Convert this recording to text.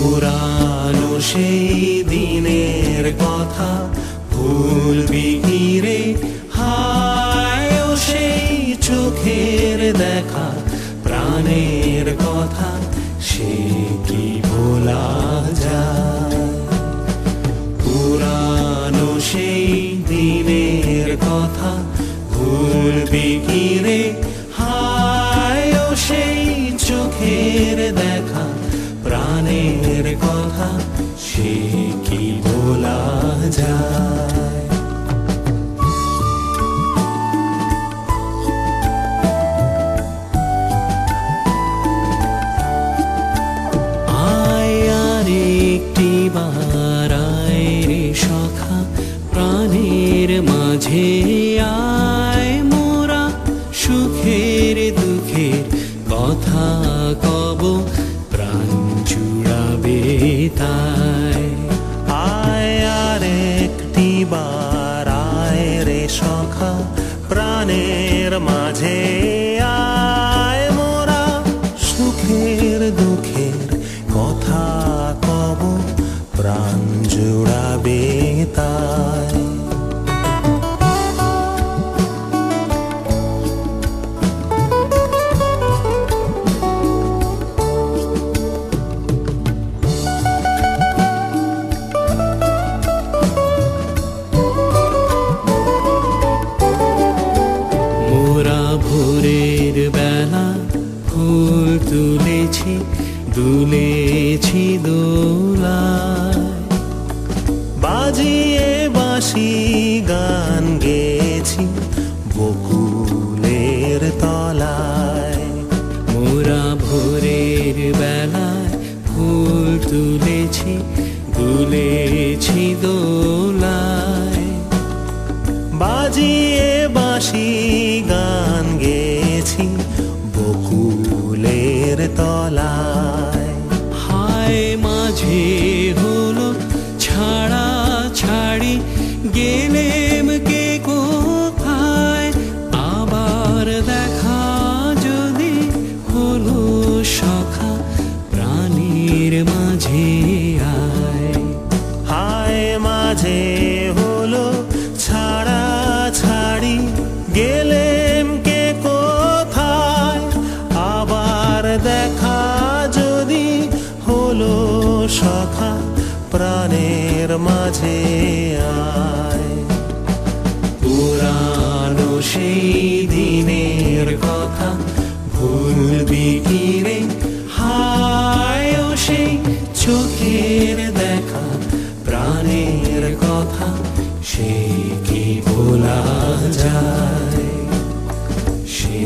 পুরানো সেই দিনের কথা ভুলবি কি রে? হায় ও সেই চোখের দেখা, প্রাণের কথা সে কি ভোলা যায়? পুরানো সেই দিনের কথা ভুলবি কি রে? হায় ও সেই চোখের দেখা, প্রাণের কথা সে কি ভোলা যায়? আয় আর একটি বার আয় রে সখা, প্রাণের মাঝে আয় মোরা সুখের দুঃখের কথা কব, প্রাণ জুড়াবে তাই। আয় আর একটি বার আয় রে সখা, প্রাণের মাঝে আয় মোরা সুখের দুঃখের কথা কব, প্রাণ জুড়াবে তাই। ভোরের বেলা ফুল তুলেছি, দুলেছি দোলায়, বাজিয়ে বাঁশি গান গেয়েছি বকুলের তলায়। মোরা ভোরের বেলায় ফুল তুলেছি, দুলেছি দোলায়, বাজিয়ে বাঁশি গান গেয়েছি বকুলের তলায়। হায় মাঝে হলো ছাড়া ছাড়ি, গেলেম কে কোথায়, আবার দেখা যদি হলো সখা, প্রাণীর মাঝে আয়। হায় মাঝে হলো ছাড়া ছাড়ি, গেলেম কে কোথায়, আবার দেখা যদি হলো সখা, প্রাণের মাঝে আয়। পুরানো সেই দিনের কথা ভুলবি কি রে? হায় ও সেই চোখের দেখা, প্রাণের কথা সে কি ভোলা যায়? সে